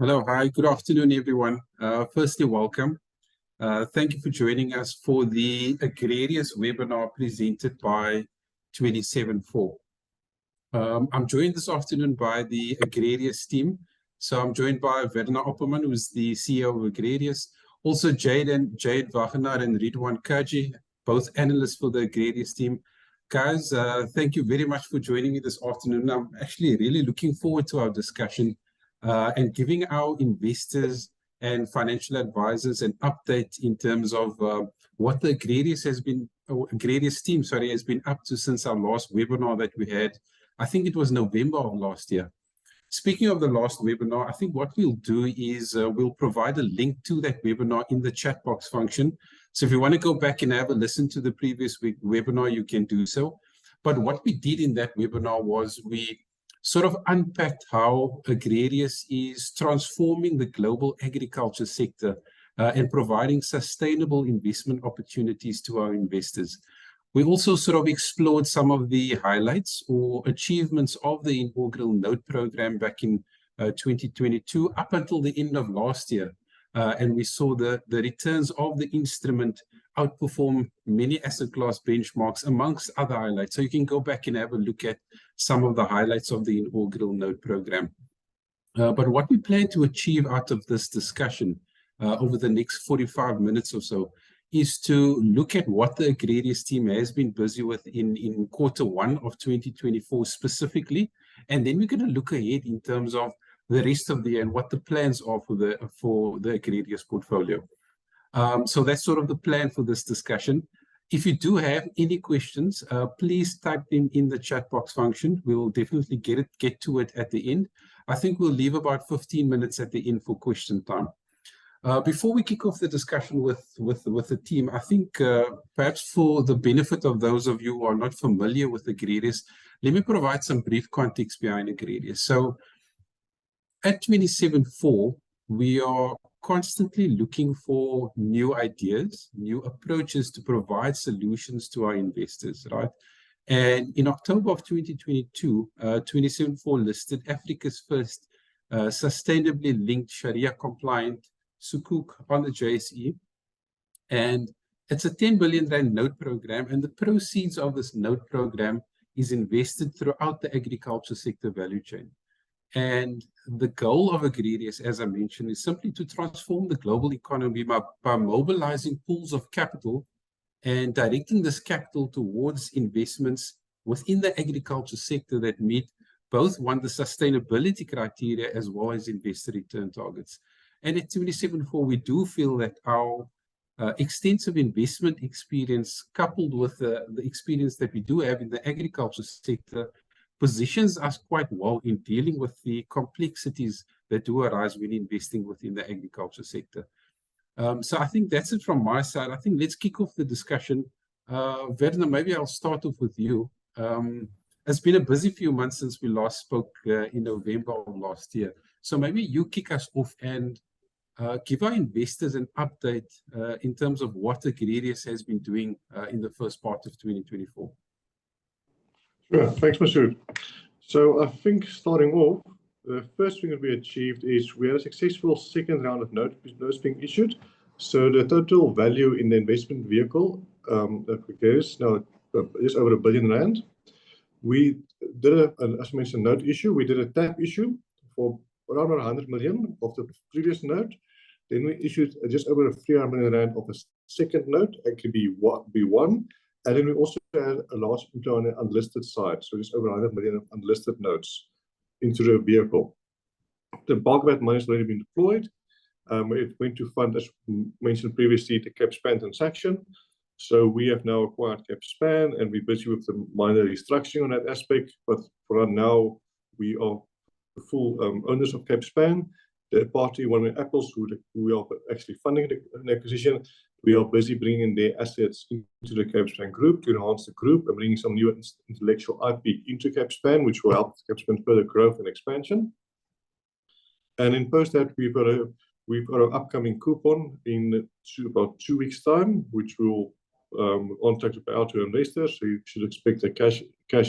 Hello, hi, good afternoon, everyone. Firstly, welcome. Thank you for joining us for the Agrarius webinar presented by 27-4. I'm joined this afternoon by the Agrarius team. So I'm joined by Werner Opperman, who's the CEO of Agrarius. Also, Jade Wagenaar and Ridwan Kaji, both analysts for the Agrarius team. Guys, thank you very much for joining me this afternoon. I'm actually really looking forward to our discussion and giving our investors and financial advisors an update in terms of what the Agrarius team has been up to since our last webinar that we had. I think it was November of last year. Speaking of the last webinar, I think what we'll do is we'll provide a link to that webinar in the chat box function. So if you want to go back and have a listen to the previous webinar, you can do so. But what we did in that webinar was we sort of unpacked how Agrarius is transforming the global agriculture sector and providing sustainable investment opportunities to our investors. We also sort of explored some of the highlights or achievements of the inaugural note program back in 2022 up until the end of last year. And we saw the returns of the instrument outperform many asset class benchmarks, amongst other highlights. So you can go back and have a look at some of the highlights of the inaugural note program. But what we plan to achieve out of this discussion over the next 45 minutes or so is to look at what the Agrarius team has been busy with in Q1 of 2024 specifically. And then we're going to look ahead in terms of the rest of the year and what the plans are for the Agrarius portfolio. So that's sort of the plan for this discussion. If you do have any questions, please type them in the chat box function. We will definitely get to it at the end. I think we'll leave about 15 minutes at the end for question time. Before we kick off the discussion with the team, I think perhaps for the benefit of those of you who are not familiar with Agrarius, let me provide some brief context behind Agrarius. So at 27-4, we are constantly looking for new ideas, new approaches to provide solutions to our investors, right? And in October of 2022, 27-4 listed Africa's first sustainably linked Shari'ah-compliant Sukuk on the JSE, and it's a 10 billion rand note program, and the proceeds of this note program is invested throughout the agriculture sector value chain. And the goal of Agrarius, as I mentioned, is simply to transform the global economy by mobilizing pools of capital and directing this capital towards investments within the agriculture sector that meet both the sustainability criteria as well as investor return targets. And at 27-4, we do feel that our extensive investment experience, coupled with the experience that we do have in the agriculture sector, positions us quite well in dealing with the complexities that do arise when investing within the agriculture sector. So I think that's it from my side. I think let's kick off the discussion. Werner, maybe I'll start off with you. It's been a busy few months since we last spoke in November of last year. So maybe you kick us off and give our investors an update in terms of what Agrarius has been doing in the first part of 2024. Sure, thanks, Masood. So I think starting off, the first thing that we achieved is we had a successful second round of notes being issued. So the total value in the investment vehicle that we get is now just over R1 billion. We did, as mentioned, note issue. We did a tap issue for around 100 million of the previous note. Then we issued just over 300 million rand of a second note, actually B1. And then we also had a large inflow on the unlisted side, so just over 100 million of unlisted notes into the vehicle. The bulk of that money has already been deployed. It went to fund, as mentioned previously, the Capspan transaction. So we have now acquired Capspan, and we're busy with the minor restructuring on that aspect. But for now, we are the full owners of Capspan. The party, One Apples, who we are actually funding the acquisition, we are busy bringing their assets into the Capspan group to enhance the group and bringing some new intellectual IP into Capspan, which will help Capspan further growth and expansion. And in post that, we've got an upcoming coupon in about 2 weeks' time, which will on track to pay out to investors. So you should expect a cash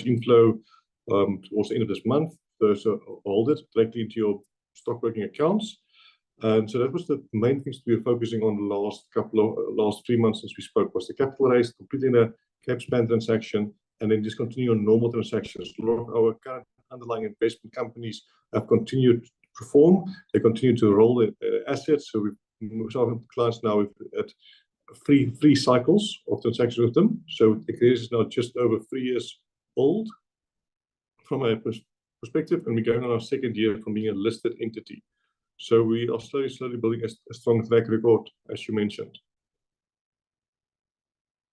inflow towards the end of this month. So hold it directly into your stock working accounts. And so that was the main things we were focusing on the last 3 months since we spoke, was the capital raise, completing the cap-span transaction, and then just continue on normal transactions. A lot of our current underlying investment companies have continued to perform. They continue to roll the assets. So we've some clients now at three cycles of transactions with them. So Agrarius is now just over 3 years old from a perspective, and we're going on our 2nd year from being a listed entity. So we are slowly building a strong track record, as you mentioned.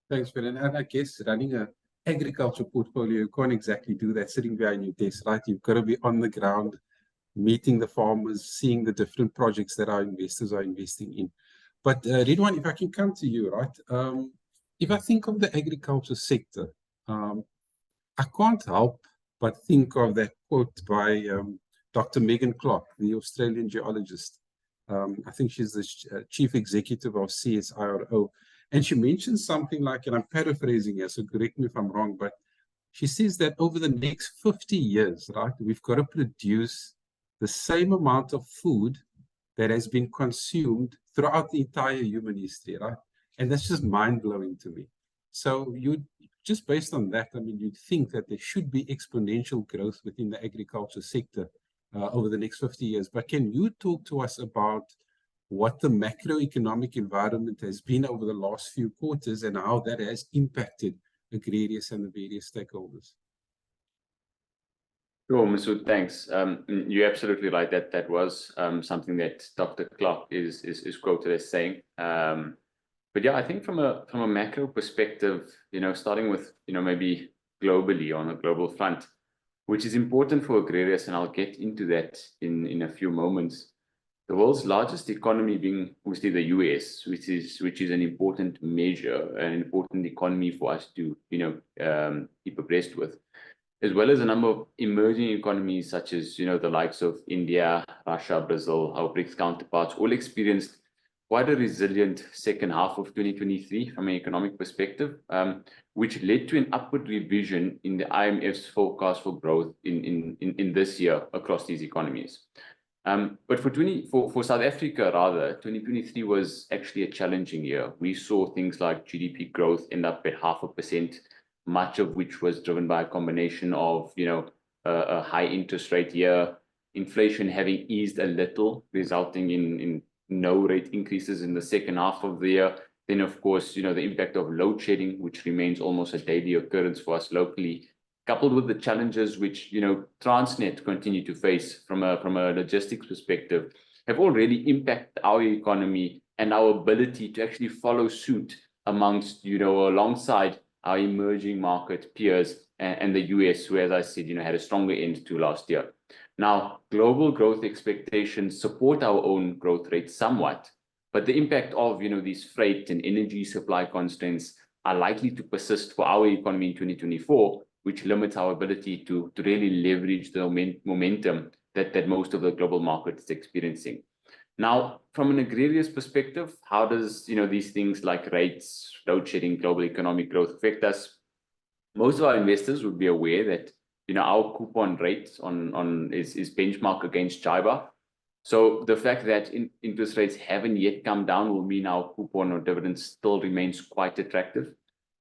Thanks, Ben. And I guess running an agriculture portfolio, you can't exactly do that sitting behind your desk, right? You've got to be on the ground, meeting the farmers, seeing the different projects that our investors are investing in. But Ridwan, if I can come to you, right? If I think of the agriculture sector, I can't help but think of that quote by Dr. Megan Clark, the Australian geologist. I think she's the chief executive of CSIRO. And she mentions something like, and I'm paraphrasing here, so correct me if I'm wrong, but she says that over the next 50 years, right, we've got to produce the same amount of food that has been consumed throughout the entire human history, right? And that's just mind-blowing to me. So you just based on that, I mean, you'd think that there should be exponential growth within the agriculture sector over the next 50 years. But can you talk to us about what the macroeconomic environment has been over the last few quarters and how that has impacted Agrarius and the various stakeholders? Sure, Masood, thanks. You're absolutely right that that was something that Dr. Clark is quoted as saying. But yeah, I think from a macro perspective, starting with maybe globally on a global front, which is important for Agrarius, and I'll get into that in a few moments. The world's largest economy being obviously the US, which is an important measure, an important economy for us to keep abreast with, as well as a number of emerging economies such as the likes of India, Russia, Brazil, our BRICS counterparts, all experienced quite a resilient second half of 2023 from an economic perspective, which led to an upward revision in the IMF's forecast for growth in this year across these economies. But for South Africa, rather, 2023 was actually a challenging year. We saw things like GDP growth end up at 0.5%, much of which was driven by a combination of a high interest rate year, inflation having eased a little, resulting in no rate increases in the second half of the year. Then, of course, the impact of load shedding, which remains almost a daily occurrence for us locally, coupled with the challenges which Transnet continue to face from a logistics perspective, have all really impacted our economy and our ability to actually follow suit amongst alongside our emerging market peers and the US, who, as I said, had a stronger end to last year. Now, global growth expectations support our own growth rate somewhat, but the impact of these freight and energy supply constraints are likely to persist for our economy in 2024, which limits our ability to really leverage the momentum that most of the global market is experiencing. Now, from an Agrarius perspective, how does these things like rates, load shedding, global economic growth affect us? Most of our investors would be aware that our coupon rate is benchmarked against JIBAR. So the fact that interest rates haven't yet come down will mean our coupon or dividend still remains quite attractive.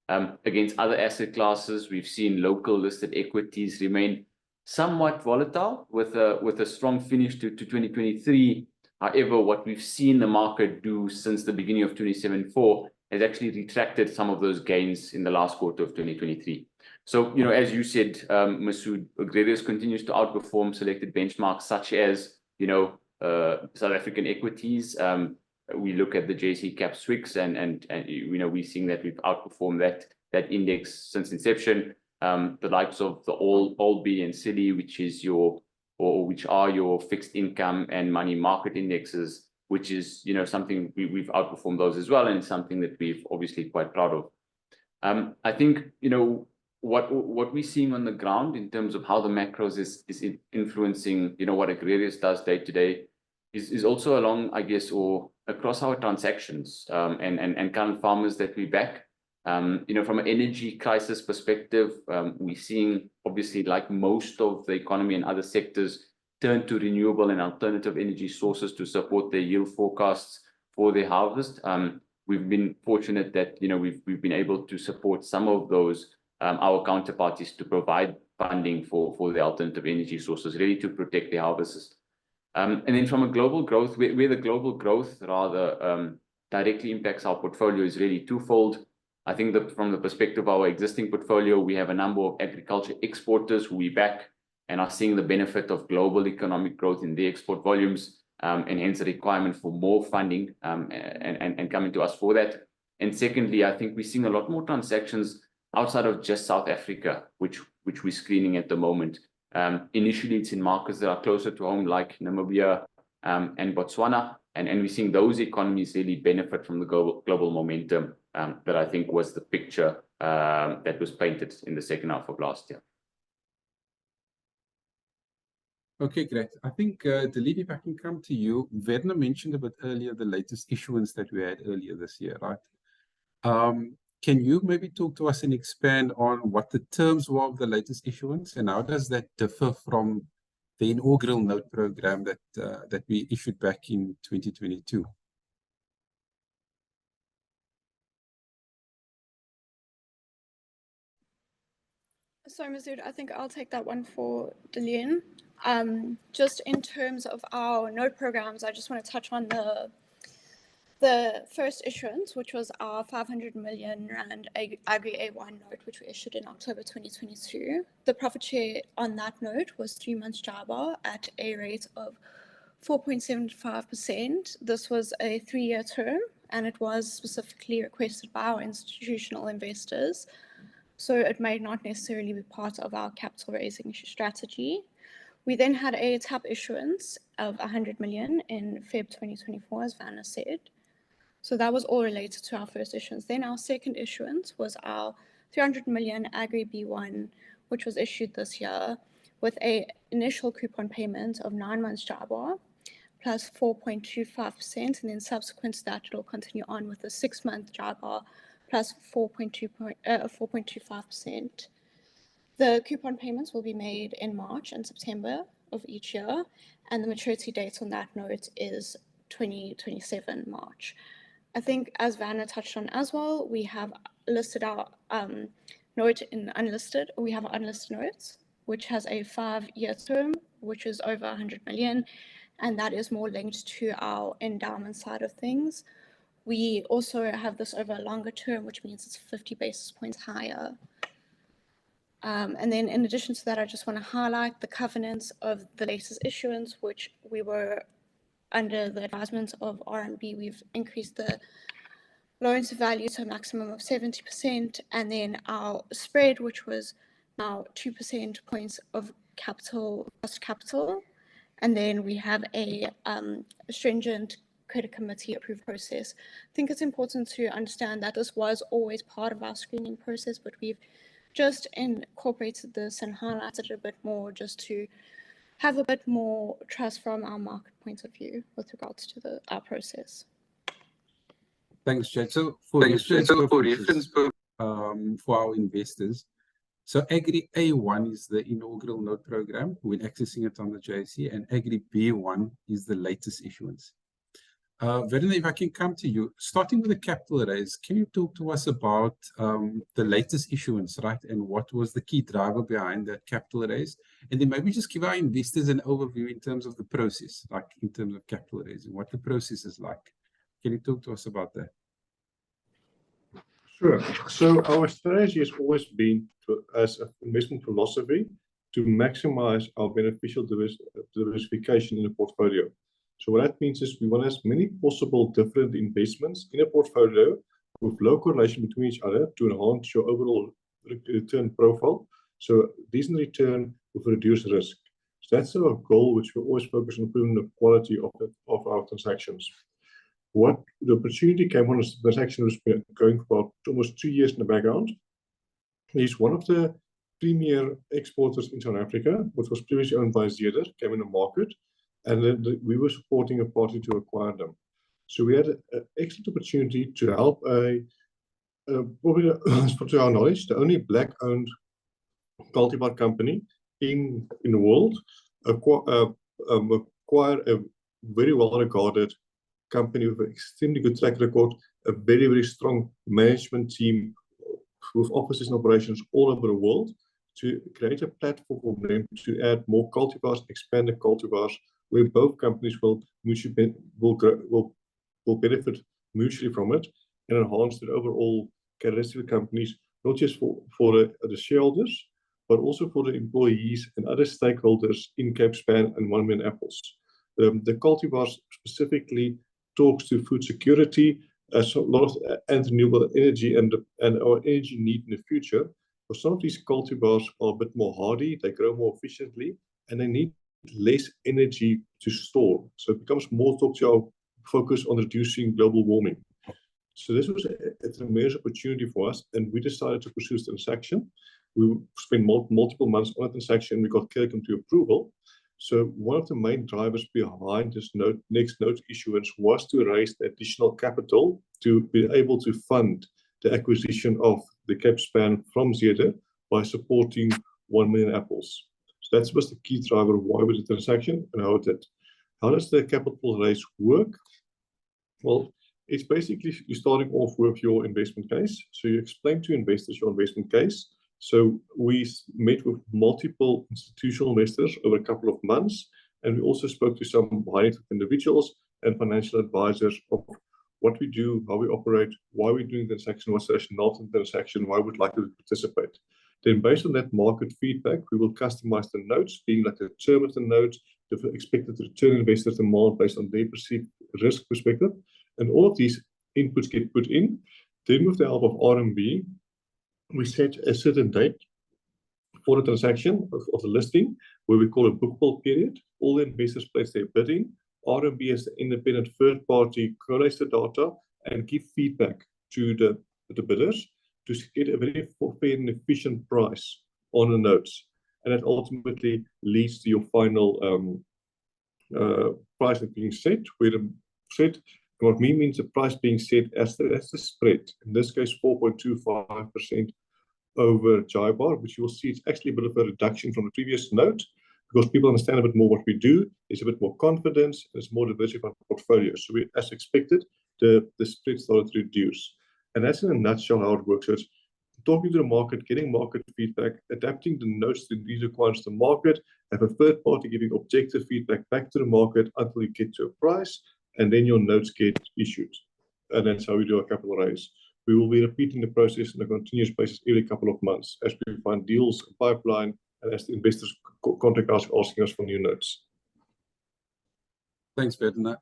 Against other asset classes, we've seen local listed equities remain somewhat volatile with a strong finish to 2023. However, what we've seen the market do since the beginning of 2024 has actually retracted some of those gains in the last quarter of 2023. So, as you said, Masood, Agrarius continues to outperform selected benchmarks such as, South African equities. We look at the JSE Cap Swix and we're seeing that we've outperformed that index since inception. The likes of the ALB and CILI, which are your fixed income and money market indexes, which is something we've outperformed those as well, and it's something that we've obviously quite proud of. I think what we're seeing on the ground in terms of how the macros is influencing what Agrarius does day to day is also along, I guess, or across our transactions and current farmers that we back. From an energy crisis perspective, we're seeing, obviously, like most of the economy and other sectors, turn to renewable and alternative energy sources to support their yield forecasts for their harvest. We've been fortunate that we've been able to support some of those our counterparties to provide funding for the alternative energy sources, really to protect their harvests. And then from a global growth, where the global growth rather directly impacts our portfolio is really twofold. I think that from the perspective of our existing portfolio, we have a number of agriculture exporters who we back and are seeing the benefit of global economic growth in their export volumes, and hence the requirement for more funding and coming to us for that. And secondly, I think we're seeing a lot more transactions outside of just South Africa, which we're screening at the moment. Initially, it's in markets that are closer to home, like Namibia and Botswana, and we're seeing those economies really benefit from the global momentum that I think was the picture that was painted in the second half of last year. Okay, great. I think, Dilip, if I can come to you, Werner mentioned a bit earlier the latest issuance that we had earlier this year, right? Can you maybe talk to us and expand on what the terms were of the latest issuance, and how does that differ from the inaugural note program that we issued back in 2022? So, Masood, I think I'll take that one for Dillian. Just in terms of our note programs, I just want to touch on the first issuance, which was our 500 million rand Agri A1 note, which we issued in October 2022. The profit share on that note was 3 months JIBAR at a rate of 4.75%. This was a 3-year term, and it was specifically requested by our institutional investors. So it may not necessarily be part of our capital raising strategy. We then had a tap issuance of 100 million in Feb 2024, as Vanna said. So that was all related to our first issuance. Then our second issuance was our 300 million Agri B1, which was issued this year with an initial coupon payment of 9 months JIBAR plus 4.25%, and then subsequent to that, it will continue on with a 6-month JIBAR plus 4.25%. The coupon payments will be made in March and September of each year, and the maturity date on that note is 2027 March. I think, as Vanna touched on as well, we have listed our note in unlisted. We have unlisted notes, which has a 5-year term, which is over 100 million, and that is more linked to our endowment side of things. We also have this over a longer term, which means it's 50 basis points higher. And then in addition to that, I just want to highlight the covenants of the latest issuance, which we were under the advisement of RMB. We've increased the loan to value to a maximum of 70%, and then our spread, which was now 2 percentage points of cost capital. And then we have a stringent credit committee approved process. I think it's important to understand that this was always part of our screening process, but we've just incorporated this and highlighted it a bit more just to have a bit more trust from our market point of view with regards to our process. Thanks, Jade. So for reference for our investors, so Agri A1 is the inaugural note program. We're accessing it on the JSE, and Agri B1 is the latest issuance. Werner, if I can come to you, starting with the capital raise, can you talk to us about the latest issuance, right? And what was the key driver behind that capital raise? And then maybe just give our investors an overview in terms of the process, like in terms of capital raising, what the process is like. Can you talk to us about that? Sure. So our strategy has always been, as an investment philosophy, to maximize our beneficial diversification in the portfolio. So what that means is we want as many possible different investments in a portfolio with low correlation between each other to enhance your overall return profile. So decent return with reduced risk. So that's our goal, which we always focus on improving the quality of our transactions. What the opportunity came on this transaction was going for about almost 2 years in the background. He's one of the premier exporters in South Africa, which was previously owned by Zeder, came in the market, and then we were supporting a party to acquire them. So we had an excellent opportunity to help probably, to our knowledge, the only black-owned cultivar company in the world acquire a very well-regarded company with an extremely good track record, a very, very strong management team with offices and operations all over the world, to create a platform for them to add more cultivars, expand the cultivars, where both companies will mutually will benefit mutually from it and enhance the overall characteristic of companies, not just for the shareholders, but also for the employees and other stakeholders in Capespan and 1 Million Apples. The cultivars specifically talks to food security, so a lot of and renewable energy and our energy need in the future. For some of these cultivars are a bit more hardy, they grow more efficiently, and they need less energy to store. So it becomes more talk to our focus on reducing global warming. So this was a tremendous opportunity for us, and we decided to pursue this transaction. We spent multiple months on a transaction. We got CARICOM to approval. So one of the main drivers behind this next note issuance was to raise the additional capital to be able to fund the acquisition of the Capespan from Zeder by supporting 1 Million Apples. So that was the key driver of why we did the transaction and how it did. How does the capital raise work? Well, it's basically you're starting off with your investment case. So you explain to investors your investment case. So we met with multiple institutional investors over a couple of months, and we also spoke to some high-net individuals and financial advisors of what we do, how we operate, why we're doing the transaction, what's the rationale for the transaction, why we'd like to participate. Then based on that market feedback, we will customize the notes, being like the term of the note, the expected return investor demand based on their perceived risk perspective. And all of these inputs get put in. Then with the help of RMB, we set a certain date for the transaction of the listing, where we call a bookable period. All the investors place their bid in. RMB as the independent third party collates the data and give feedback to the bidders to get a very fair and efficient price on the notes. And that ultimately leads to your final price that being set, where the set, what means the price being set as the spread. In this case, 4.25% over JIBAR, which you will see it's actually a bit of a reduction from the previous note, because people understand a bit more what we do. There's a bit more confidence, there's more diversified portfolio. So we, as expected, the spread started to reduce. And that's in a nutshell how it works. So it's talking to the market, getting market feedback, adapting the notes to these requirements to the market, have a third party giving objective feedback back to the market until you get to a price, and then your notes get issued. And that's how we do our capital raise. We will be repeating the process on a continuous basis every couple of months as we find deals, pipeline, and as the investors contact us asking us for new notes. Thanks, Vernon.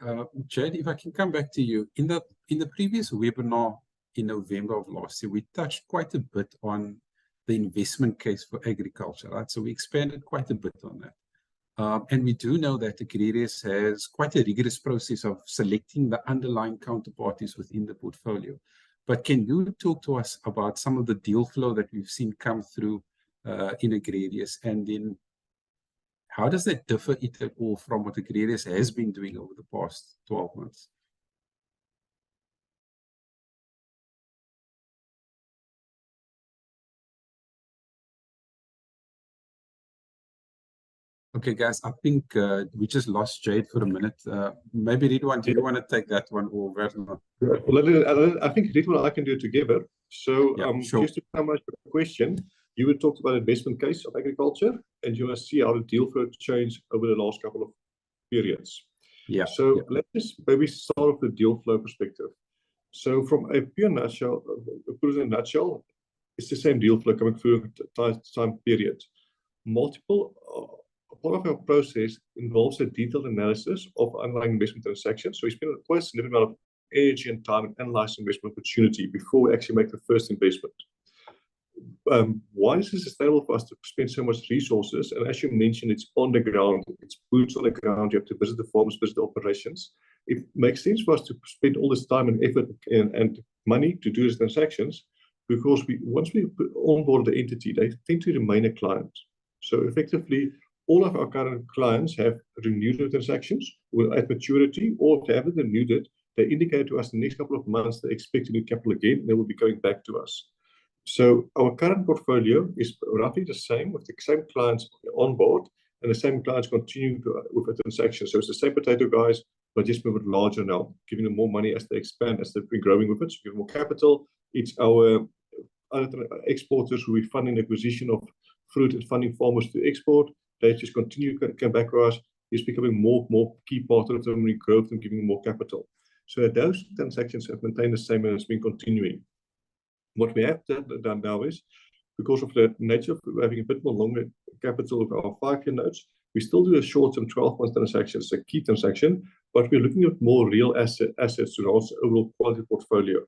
Jade, if I can come back to you. In the previous webinar in November of last year, we touched quite a bit on the investment case for agriculture, right? So we expanded quite a bit on that. And we do know that Agrarius has quite a rigorous process of selecting the underlying counterparties within the portfolio. But can you talk to us about some of the deal flow that we've seen come through in Agrarius, and then how does that differ, if at all, from what Agrarius has been doing over the past 12 months? Okay, guys, I think we just lost Jade for a minute. Maybe Ridwan, do you want to take that one, or Vernon? Well, I think Ridwan and I can do it together. So Yeah, sure. just to summarize the question, you would talk about investment case of agriculture, and you want to see how the deal flow changed over the last couple of periods. Yeah. So let's just maybe start with the deal flow perspective. So from a pure nutshell, put it in a nutshell, it's the same deal flow coming through the time period. Part of our process involves a detailed analysis of underlying investment transactions. So we spend quite a significant amount of energy and time in analyzing investment opportunity before we actually make the first investment. Why is it sustainable for us to spend so much resources? And as you mentioned, it's on the ground, it's boots on the ground. You have to visit the farms, visit the operations. It makes sense for us to spend all this time and effort and money to do these transactions, because once we onboard the entity, they tend to remain a client. So effectively, all of our current clients have renewed the transactions at maturity, or if they haven't renewed it, they indicate to us in the next couple of months they expect to need capital again, and they will be coming back to us. So our current portfolio is roughly the same, with the same clients on board, and the same clients continue with the transaction. So it's the same potato guys, but just a bit larger now, giving them more money as they expand, as they've been growing with it. So give them more capital. It's our other exporters who are funding the acquisition of fruit and funding farmers to export. They just continue to come back to us. It's becoming more key part of them, growth and giving them more capital. So those transactions have maintained the same and it's been continuing. What we have done now is, because of the nature of having a bit more longer capital of our 5-year notes, we still do a short-term 12-month transaction, it's a key transaction, but we're looking at more real assets to enhance the overall quality portfolio.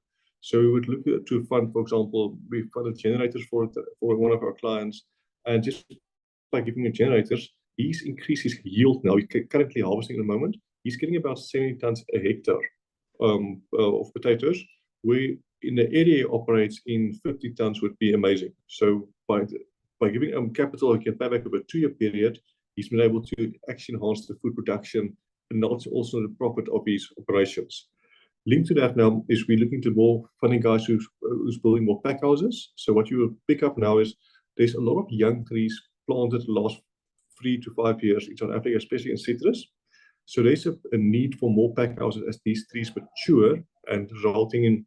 So we would look to fund, for example, we funded generators for one of our clients, and just by giving him generators, he's increased his yield now. He's currently harvesting at the moment. He's getting about 70 tons a hectare of potatoes. We in the area he operates in 50 tons would be amazing. So by giving him capital, he can pay back over a 2-year period. He's been able to actually enhance the food production and also the profit of his operations. Linked to that now is we're looking to more funding guys who's building more pack houses. So what you will pick up now is there's a lot of young trees planted the last 3 to 5 years in South Africa, especially in citrus. So there's a need for more pack houses as these trees mature and resulting in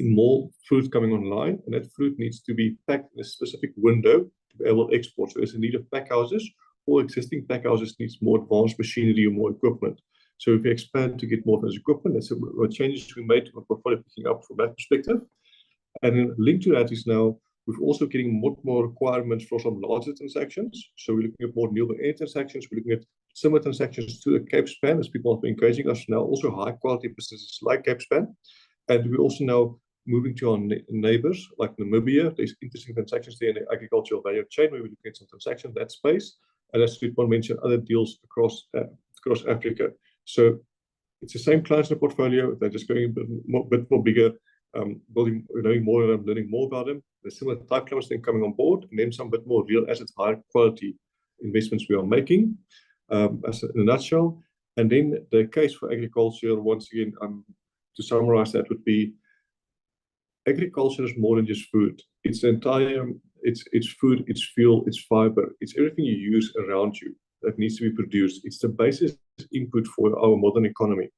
more fruit coming online, and that fruit needs to be packed in a specific window to be able to export. So there's a need of pack houses, or existing pack houses needs more advanced machinery or more equipment. So if we expand to get more of this equipment, that's what changes we made to our portfolio picking up from that perspective. And then linked to that is now we're also getting more requirements for some larger transactions. So we're looking at more renewable energy transactions. We're looking at similar transactions to the Cape Span, as people have been encouraging us now, also high quality businesses like Cape Span. And we're also now moving to our neighbors like Namibia. There's interesting transactions there in the agricultural value chain where we're looking at some transactions in that space. And as we mentioned, other deals across Africa. So it's the same clients in the portfolio. They're just going a bit more bigger, building, knowing more of them, learning more about them. There's similar type clients then coming on board, and then some bit more real assets, higher quality investments we are making, as in a nutshell. And then the case for agriculture, once again, to summarize that would be, agriculture is more than just food. It's the entire, it's food, it's fuel, it's fiber, it's everything you use around you that needs to be produced. It's the basis input for our modern economy.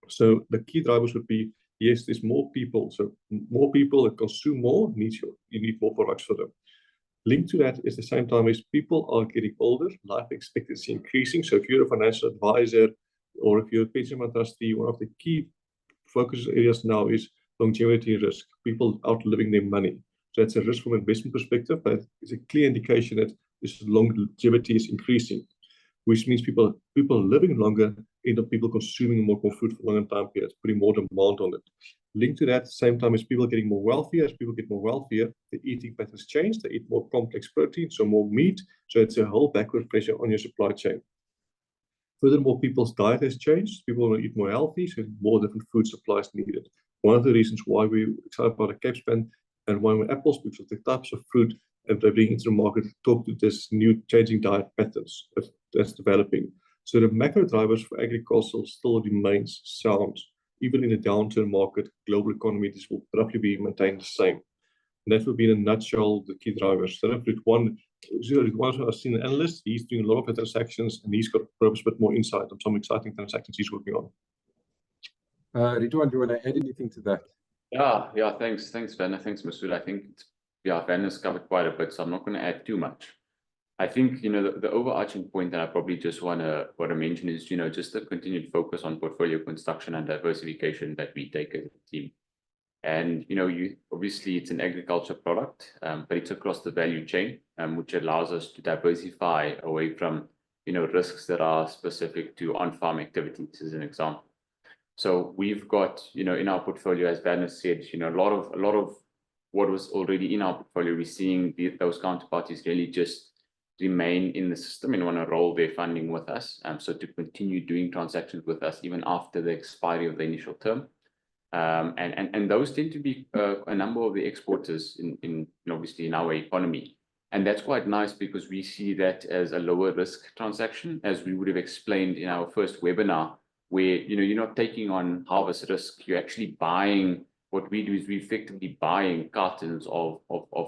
So the key drivers would be, yes, there's more people. So more people that consume more, you need more products for them. Linked to that is the same time as people are getting older, life expectancy increasing. So if you're a financial advisor or if you're a pension fund trustee, one of the key focus areas now is longevity risk, people outliving their money. So that's a risk from an investment perspective, but it's a clear indication that this longevity is increasing, which means people living longer end up people consuming more food for longer time periods, putting more demand on it. Linked to that, at the same time as people getting more wealthier, as people get more wealthier, the eating patterns change, they eat more complex protein, so more meat, so it's a whole backward pressure on your supply chain. Furthermore, people's diet has changed. People want to eat more healthy, so more different food supplies needed. One of the reasons why we're excited about the Cape Span and why we're apples, because of the types of fruit and they're bringing into the market to talk to this new changing diet patterns that's developing. So the macro drivers for agriculture still remains sound. Even in a downturn market, global economy, this will roughly be maintained the same. And that will be in a nutshell the key drivers. So one I've seen an analyst, he's doing a lot of the transactions and he's got perhaps a bit more insight on some exciting transactions he's working on. Ridwan, do you want to add anything to that? Yeah, thanks, Werner, thanks, Masood. I think, Werner's covered quite a bit, so I'm not going to add too much. I think, the overarching point that I probably just want to mention is, just the continued focus on portfolio construction and diversification that we take as a team. And, obviously it's an agriculture product, but it's across the value chain, which allows us to diversify away from, risks that are specific to on-farm activities, as an example. So we've got, in our portfolio, as Werner said, a lot of what was already in our portfolio, we're seeing those counterparties really just remain in the system and want to roll their funding with us. So to continue doing transactions with us even after the expiry of the initial term. And those tend to be a number of the exporters in obviously in our economy. And that's quite nice because we see that as a lower risk transaction, as we would have explained in our first webinar, where you're not taking on harvest risk, you're actually buying. What we do is we're effectively buying cartons of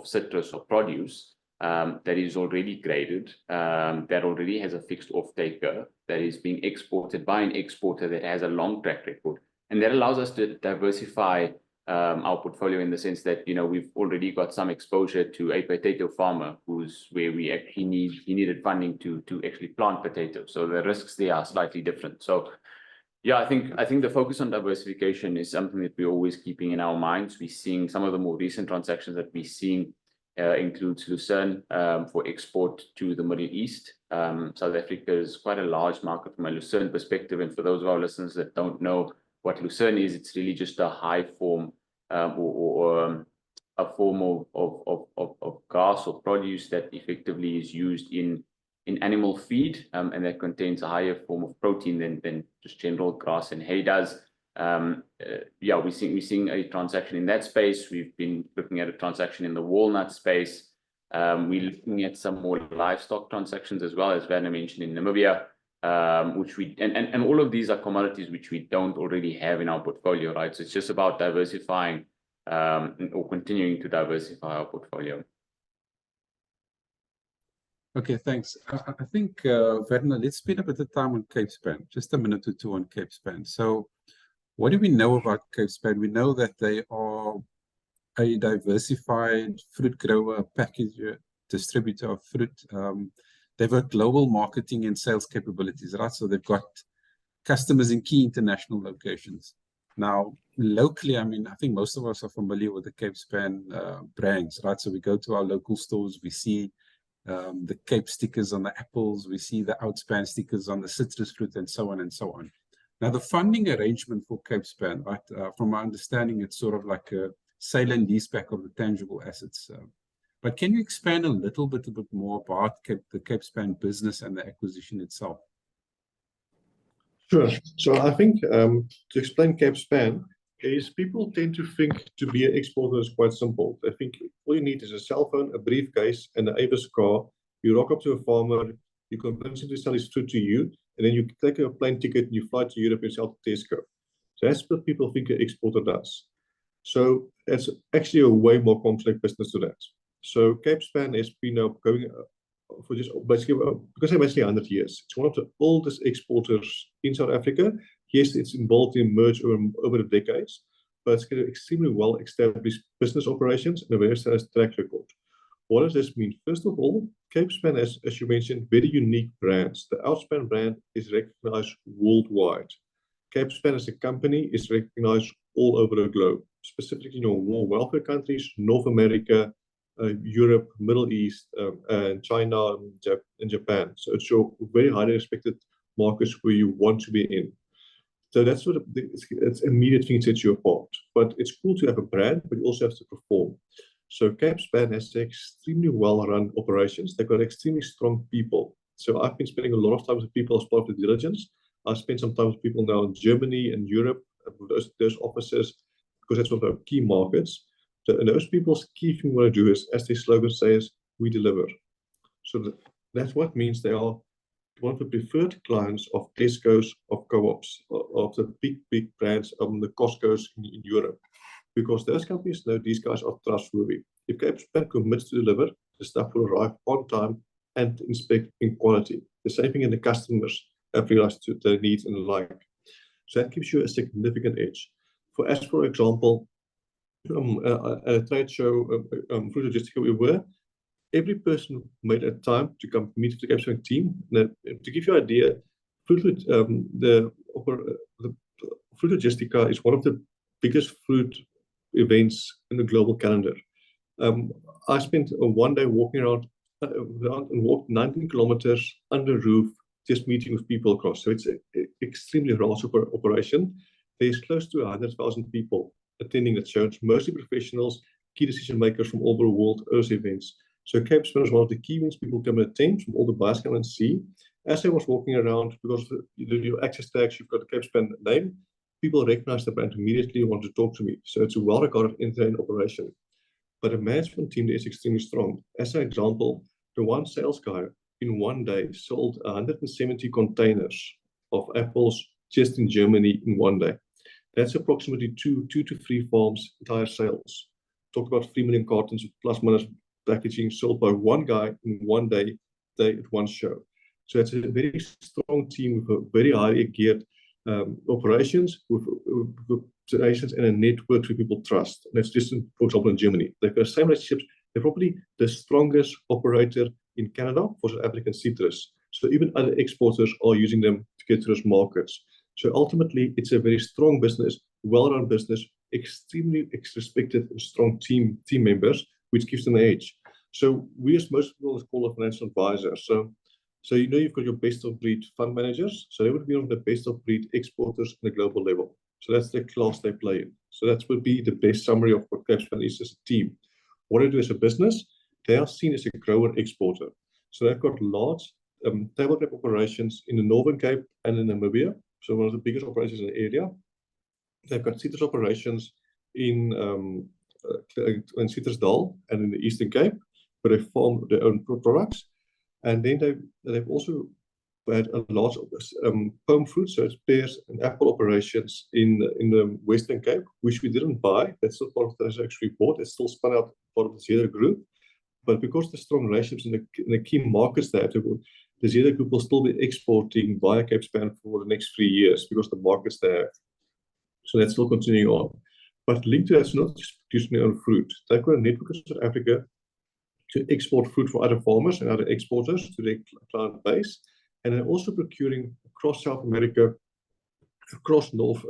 citrus or produce, that is already graded, that already has a fixed off-taker, that is being exported by an exporter that has a long track record. And that allows us to diversify our portfolio in the sense that, you know, we've already got some exposure to a potato farmer where we actually needed funding to actually plant potatoes. So the risks there are slightly different. So yeah, I think the focus on diversification is something that we're always keeping in our minds. We're seeing some of the more recent transactions that we're seeing includes Lucerne for export to the Middle East. South Africa is quite a large market from a Lucerne perspective. And for those of our listeners that don't know what Lucerne is, it's really just a high form or a form of grass or produce that effectively is used in animal feed, and that contains a higher form of protein than just general grass and hay does. Yeah, we're seeing a transaction in that space. We've been looking at a transaction in the walnut space. We're looking at some more livestock transactions as well, as Werner mentioned, in Namibia, which and all of these are commodities which we don't already have in our portfolio, right? So it's just about diversifying or continuing to diversify our portfolio. Okay, thanks. I think, Werner, let's spend a bit of time on Cape Span, just a minute or two on Cape Span. So what do we know about Cape Span? We know that they are a diversified fruit grower, packager, distributor of fruit. They've got global marketing and sales capabilities, right? So they've got customers in key international locations. Now, locally, I mean, I think most of us are familiar with the Cape Span brands, right? So we go to our local stores, we see the Cape stickers on the apples, we see the Outspan stickers on the citrus fruit, and so on and so on. Now, the funding arrangement for Cape Span, right, from my understanding, it's sort of like a sale and leaseback of the tangible assets. But can you expand a little bit more about the Cape Span business and the acquisition itself? Sure. So I think to explain Cape Span is people tend to think to be an exporter is quite simple. They think all you need is a cell phone, a briefcase, and an Avis car. You rock up to a farmer, you convince him to sell his fruit to you, and then you take a plane ticket and you fly to Europe and sell to Tesco. So that's what people think an exporter does. So it's actually a way more complex business to that. So Cape Span has been going for just basically, because they're basically 100 years. It's one of the oldest exporters in South Africa. Yes, it's involved in merge over the decades, but it's got an extremely well-established business operations and a very serious track record. What does this mean? First of all, Cape Span has, as you mentioned, very unique brands. The Outspan brand is recognized worldwide. Cape Span as a company is recognized all over the globe, specifically in more wealthier countries, North America, Europe, Middle East, and China and Japan. So it's your very highly respected markets where you want to be in. So that's sort of it's immediate thing that sets you apart. But it's cool to have a brand, but you also have to perform. So Cape Span has extremely well-run operations. They've got extremely strong people. So I've been spending a lot of time with people as part of the diligence. I've spent some time with people now in Germany and Europe, those offices, because that's one of our key markets. So, and those people's key thing we want to do is, as their slogan says, we deliver. So that's what means they are one of the preferred clients of Tesco's, of Co-ops, of the big brands, the Costco's in Europe, because those companies know these guys are trustworthy. If Cape Span commits to deliver, the stuff will arrive on time and inspect in quality. The same thing in the customers have realized to their needs and the like. So that gives you a significant edge. For example, at a trade show, Fruit Logistica we were, every person made a time to come meet with the Cape Span team. Now, to give you an idea, the Fruit Logistica is one of the biggest fruit events in the global calendar. I spent one day walking around and walked 19 kilometers under roof, just meeting with people across. So it's an extremely large operation. There's close to 100,000 people attending the show, mostly professionals, key decision makers from all over the world, those events. So Cape Span is one of the key ones people come and attend, from all the buyers come and see. As I was walking around, because your access tags, you've got the Cape Span name, people recognize the brand immediately and want to talk to me. So it's a well-regarded end-to-end operation. But the management team there is extremely strong. As an example, the one sales guy in one day sold 170 containers of apples just in Germany in one day. That's approximately two to three farms' entire sales. Talk about 3 million cartons plus minus packaging sold by one guy in one day at one show. So it's a very strong team with a very highly geared operations with operations and a network that people trust. And that's just, for example, in Germany. They've got the same relationships. They're probably the strongest operator in Canada for South African citrus. So even other exporters are using them to get to those markets. So ultimately, it's a very strong business, well-run business, extremely respected and strong team members, which gives them an edge. So we, as most people call a financial advisor. So you know you've got your best of breed fund managers. So they would be on the best of breed exporters on a global level. So that's the class they play in. So that would be the best summary of what Capespan is as a team. What they do as a business, they are seen as a grower exporter. So they've got large table grape operations in the Northern Cape and in Namibia. So one of the biggest operations in the area. They've got citrus operations in Citrusdal and in the Eastern Cape, where they farm their own products. And then they've also had a large pome fruit, so it's pears and apple operations in the Western Cape, which we didn't buy. That's still part of the transaction we bought. It's still spun out part of the Zeder Group. But because of the strong relationships in the key markets there, the Zeder Group will still be exporting via Capespan for the next 3 years because the markets there. So that's still continuing on. But linked to that, it's not just producing their own fruit. They've got a network in South Africa to export fruit for other farmers and other exporters to their client base. And they're also procuring across South America, across North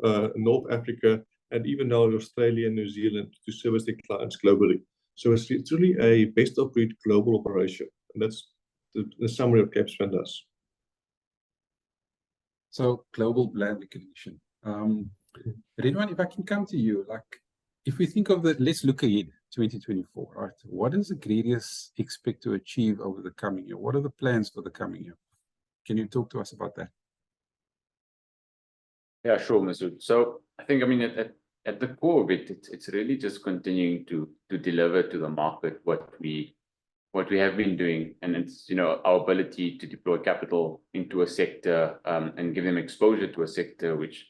Africa, and even now in Australia and New Zealand to service their clients globally. So it's truly a best of breed global operation. And that's the summary of Capespan does. So global brand recognition. Ridwan, if I can come to you, like if we think of let's look ahead, 2024, right? What does Agrarius expect to achieve over the coming year? What are the plans for the coming year? Can you talk to us about that? Yeah, sure, Masood. So I think, I mean, at the core of it, it's really just continuing to deliver to the market what we have been doing, and it's, you know, our ability to deploy capital into a sector and give them exposure to a sector which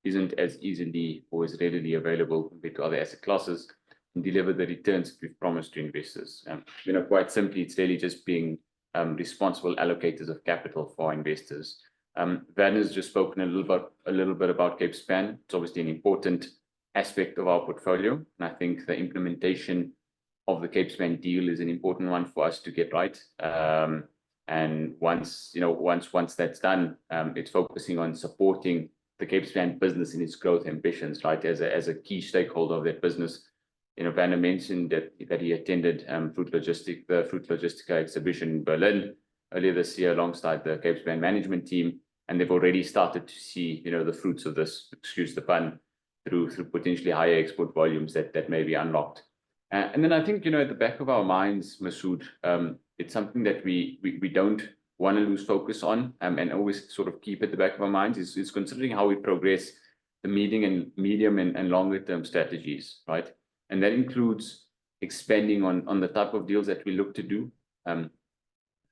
isn't as easily or as readily available compared to other asset classes, and deliver the returns we've promised to investors. You know, quite simply, it's really just being responsible allocators of capital for our investors. Werner's just spoken a little bit about Capespan. It's obviously an important aspect of our portfolio, and I think the implementation of the Capespan deal is an important one for us to get right. And once that's done, it's focusing on supporting the Capespan business in its growth ambitions, right? As a key stakeholder of that business. You know, Werner mentioned that he attended the Fruit Logistica exhibition in Berlin earlier this year alongside the Capespan management team, and they've already started to see, you know, the fruits of this, excuse the pun, through potentially higher export volumes that may be unlocked. And then I think, you know, at the back of our minds, Masood, it's something that we don't want to lose focus on, and always sort of keep at the back of our minds is considering how we progress the medium and longer term strategies, right? And that includes expanding on the type of deals that we look to do.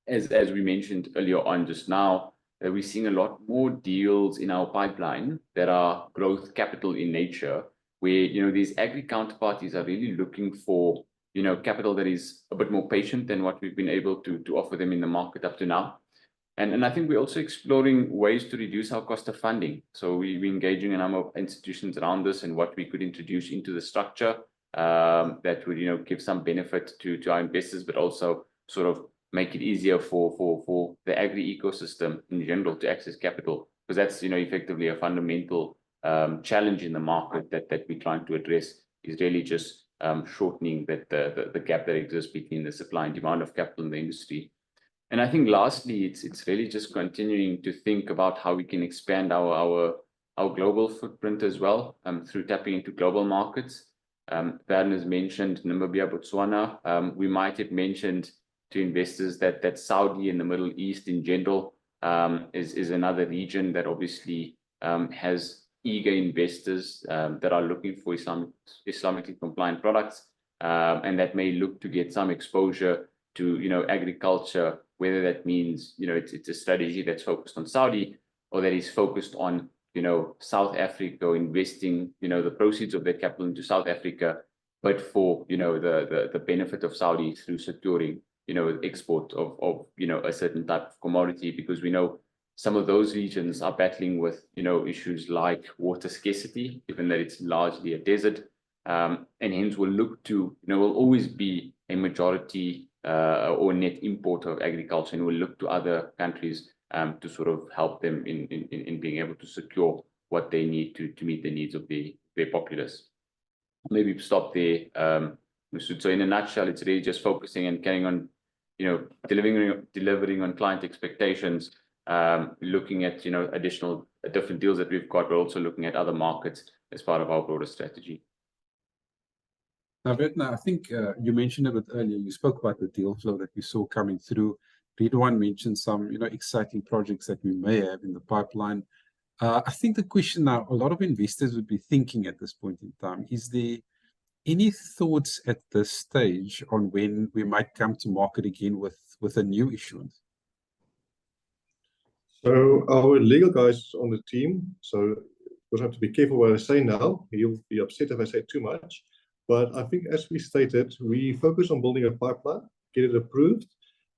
As we mentioned earlier on just now, we're seeing a lot more deals in our pipeline that are growth capital in nature, where, you know, these agri counterparties are really looking for, you know, capital that is a bit more patient than what we've been able to offer them in the market up to now. And I think we're also exploring ways to reduce our cost of funding. So we're engaging a number of institutions around this and what we could introduce into the structure that would, you know, give some benefit to our investors, but also sort of make it easier for the agri ecosystem in general to access capital, because that's, you know, effectively a fundamental challenge in the market that we're trying to address, is really just shortening the gap that exists between the supply and demand of capital in the industry. And I think lastly, it's really just continuing to think about how we can expand our global footprint as well through tapping into global markets. Werner's mentioned Namibia, Botswana. We might have mentioned to investors that Saudi and the Middle East in general is another region that obviously has eager investors that are looking for Islamically compliant products, and that may look to get some exposure to, you know, agriculture, whether that means, you know, it's a strategy that's focused on Saudi, or that is focused on, you know, South Africa, or investing, you know, the proceeds of that capital into South Africa but for, the benefit of Saudi through securing, export of, a certain type of commodity, because we know some of those regions are battling with, issues like water scarcity, given that it's largely a desert, and hence will look to, will always be a majority or net importer of agriculture, and will look to other countries to sort of help them in being able to secure what they need to meet the needs of their populace. Maybe stop there. So in a nutshell, it's really just focusing and carrying on, delivering on client expectations, looking at, additional different deals that we've got, but also looking at other markets as part of our broader strategy. Now, Vetna, I think you mentioned a bit earlier, you spoke about the deal flow that we saw coming through. Ridwan mentioned some, exciting projects that we may have in the pipeline. I think the question now, a lot of investors would be thinking at this point in time, is there any thoughts at this stage on when we might come to market again with a new issuance? So our legal guys on the team, so we'll have to be careful what I say now. He'll be upset if I say too much. But I think, as we stated, we focus on building a pipeline, get it approved,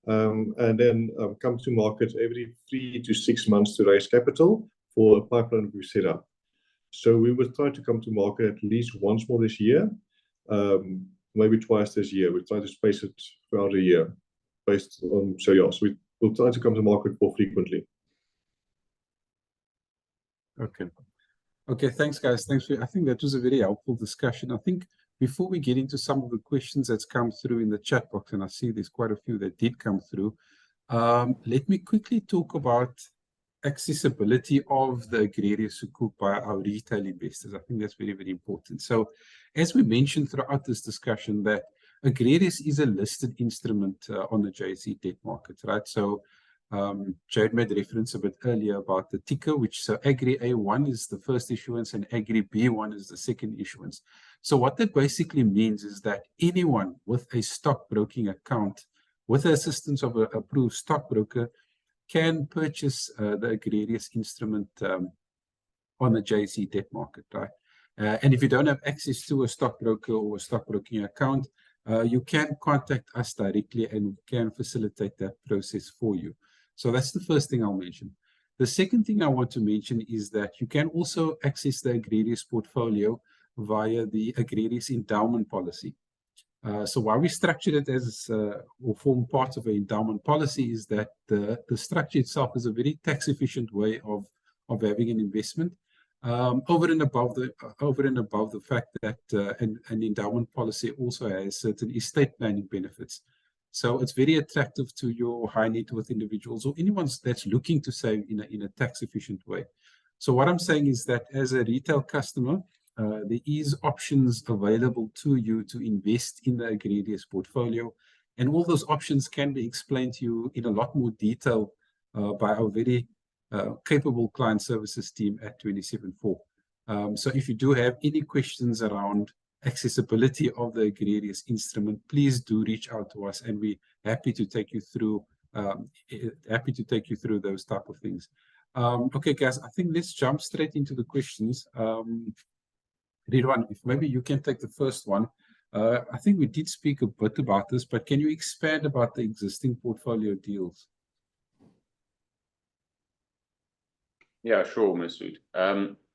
and then come to market every 3 to 6 months to raise capital for a pipeline we set up. So we will try to come to market at least once more this year, maybe twice this year. We'll try to space it throughout a year based on, so we'll try to come to market more frequently. Okay, thanks, guys. I think that was a very helpful discussion. I think before we get into some of the questions that's come through in the chat box, and I see there's quite a few that did come through, let me quickly talk about accessibility of the Agrarius Sukuk by our retail investors. I think that's very, very important. So as we mentioned throughout this discussion, that Agrarius is a listed instrument on the JSE debt market, right? So Jade made reference a bit earlier about the ticker, so Agri A1 is the first issuance and Agri B1 is the second issuance. So what that basically means is that anyone with a stockbroking account, with the assistance of an approved stockbroker, can purchase the Agrarius instrument on the JSE debt market, right? And if you don't have access to a stockbroker or a stockbroking account, you can contact us directly and we can facilitate that process for you. So that's the first thing I'll mention. The second thing I want to mention is that you can also access the Agrarius portfolio via the Agrarius endowment policy. So why we structured it as or form part of an endowment policy is that the structure itself is a very tax efficient way of having an investment, over and above the fact that an endowment policy also has certain estate planning benefits. So it's very attractive to your high net worth individuals or anyone that's looking to save in a tax efficient way. So what I'm saying is that as a retail customer, there is options available to you to invest in the Agrarius portfolio, and all those options can be explained to you in a lot more detail by our very capable client services team at 274. So if you do have any questions around accessibility of the Agrarius instrument, please do reach out to us, and we're happy to take you through those type of things. Okay, guys, I think let's jump straight into the questions. Ridwan, if maybe you can take the first one. I think we did speak a bit about this, but can you expand about the existing portfolio deals? Yeah, sure, Masood.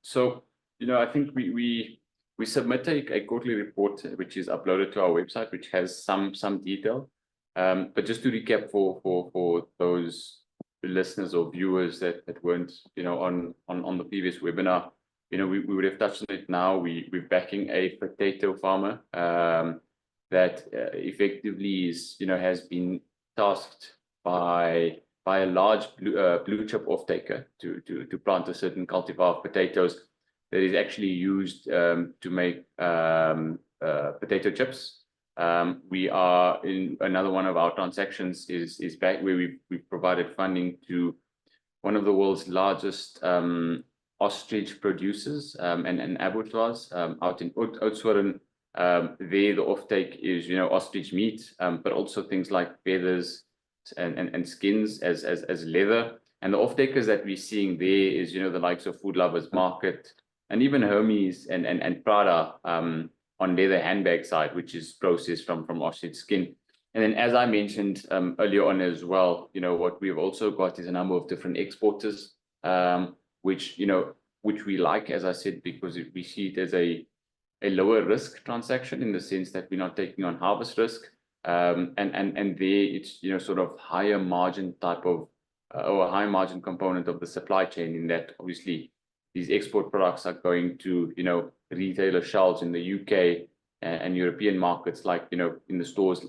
So, I think we submit a quarterly report, which is uploaded to our website, which has some detail. But just to recap for those listeners or viewers that weren't, on the previous webinar, we would have touched on it now. We're backing a potato farmer that effectively is, has been tasked by a large blue chip off-taker to plant a certain cultivar of potatoes that is actually used to make potato chips. We are in another one of our transactions is back where we've provided funding to one of the world's largest ostrich producers and abattoirs out in Oudtshoorn. There the offtake is ostrich meat, but also things like feathers and skins as leather. And the off-takers that we're seeing there is the likes of Food Lovers Market and even Hermes and Prada on leather handbag side, which is processed from offset skin. And then, as I mentioned earlier on as well, what we've also got is a number of different exporters, which we like, as I said, because we see it as a lower risk transaction in the sense that we're not taking on harvest risk. And there it's, sort of higher margin type of, or a high margin component of the supply chain, in that obviously these export products are going to, retailer shelves in the UK and European markets, like, in stores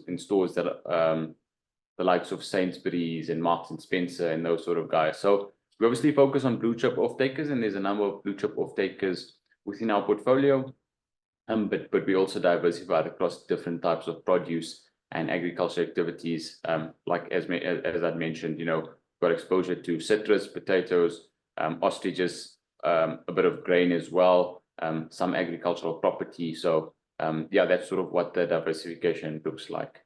that the likes of Sainsbury's and Marks and Spencer and those sort of guys. So we obviously focus on blue chip off-takers, and there's a number of blue chip off-takers within our portfolio. But we also diversified across different types of produce and agriculture activities. Like as I'd mentioned, got exposure to citrus, potatoes, ostriches, a bit of grain as well, some agricultural property. So yeah, that's sort of what the diversification looks like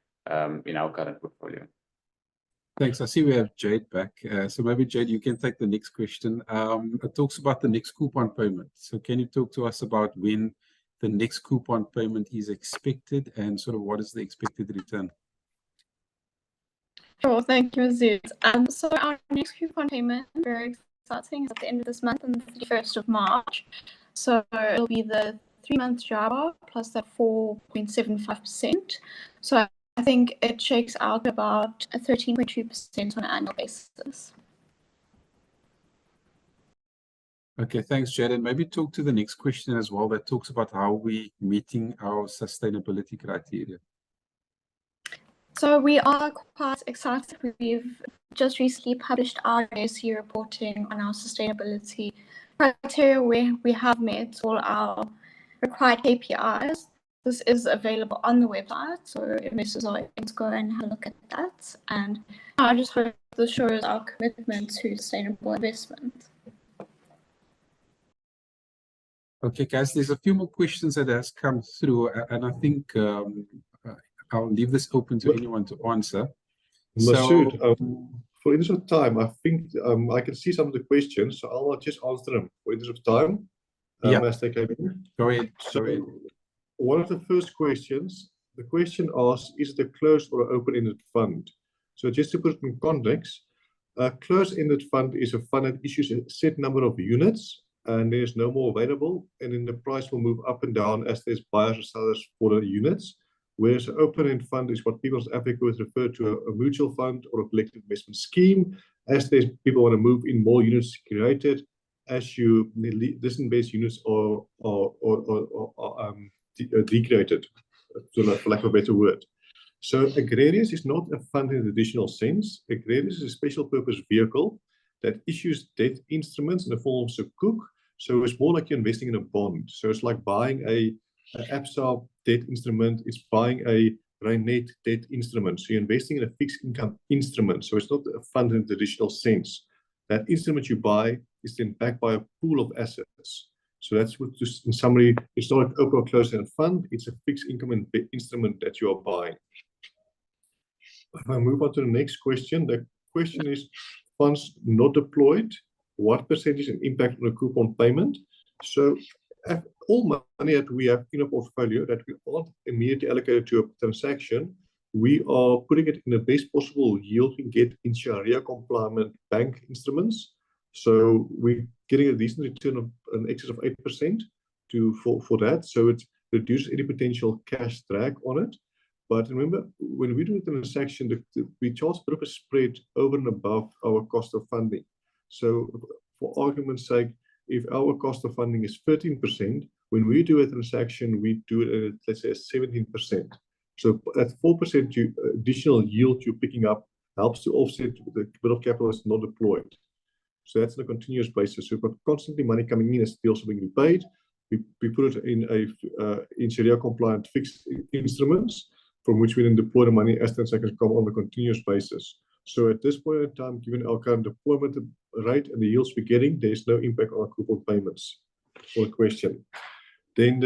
in our current portfolio. Thanks. I see we have Jade back. So maybe, Jade, you can take the next question. It talks about the next coupon payment. So can you talk to us about when the next coupon payment is expected, and sort of what is the expected return? Sure, thank you, Masood. So our next coupon payment, very exciting, is at the end of this month, on the 31st of March. So it'll be the 3-month JIBAR plus that 4.75%. So I think it shakes out about 13.2% on an annual basis. Okay, thanks, Jade. And maybe talk to the next question as well, that talks about how we're meeting our sustainability criteria. So we are quite excited. We've just recently published our ESG reporting on our sustainability criteria, where we have met all our required KPIs. This is available on the website, so investors are able to go and have a look at that. And I just hope this shows our commitment to sustainable investment. Okay, guys, there's a few more questions that has come through, and I think I'll leave this open to anyone to answer. Masood, for interest of time, I think I can see some of the questions, so I'll just answer them for interest of time as they came in. Go ahead. One of the first questions, the question asks, is it a closed or open-ended fund? So just to put it in context, a closed-ended fund is a fund that issues a set number of units, and there's no more available, and then the price will move up and down as there's buyers or sellers for the units. Whereas an open-end fund is what people in South Africa would refer to a mutual fund or a collective investment scheme. As there's people want to move in, more units created, as you disinvest units are decreated, for lack of a better word. So Agrarius is not a fund in the traditional sense. Agrarius is a special purpose vehicle that issues debt instruments in the form of sukuk. So it's more like you're investing in a bond. So it's like buying an Absa debt instrument. It's buying a Reinet debt instrument. So you're investing in a fixed income instrument. So it's not a fund in the traditional sense. That instrument you buy is then backed by a pool of assets. So that's what, just in summary, it's not an open or closed-end fund. It's a fixed income instrument that you are buying. If I move on to the next question, the question is, funds not deployed, what percentage and impact on a coupon payment? So all money that we have in a portfolio that we aren't immediately allocated to a transaction, we are putting it in the best possible yield we can get in Shari'ah-compliant bank instruments. So we're getting a decent return of an excess of 8% for that. So it reduces any potential cash drag on it. But remember, when we do the transaction, we charge a bit of a spread over and above our cost of funding. So for argument's sake, if our cost of funding is 13%, when we do a transaction, we do it at, let's say, 17%. So that 4% additional yield you're picking up helps to offset the bit of capital that's not deployed. So that's on a continuous basis. So we've got constantly money coming in as deals are being repaid. We put it in Shari'ah-compliant fixed instruments, from which we then deploy the money as transactions come on a continuous basis. So at this point in time, given our current deployment rate and the yields we're getting, there's no impact on our coupon payments. For the question. Then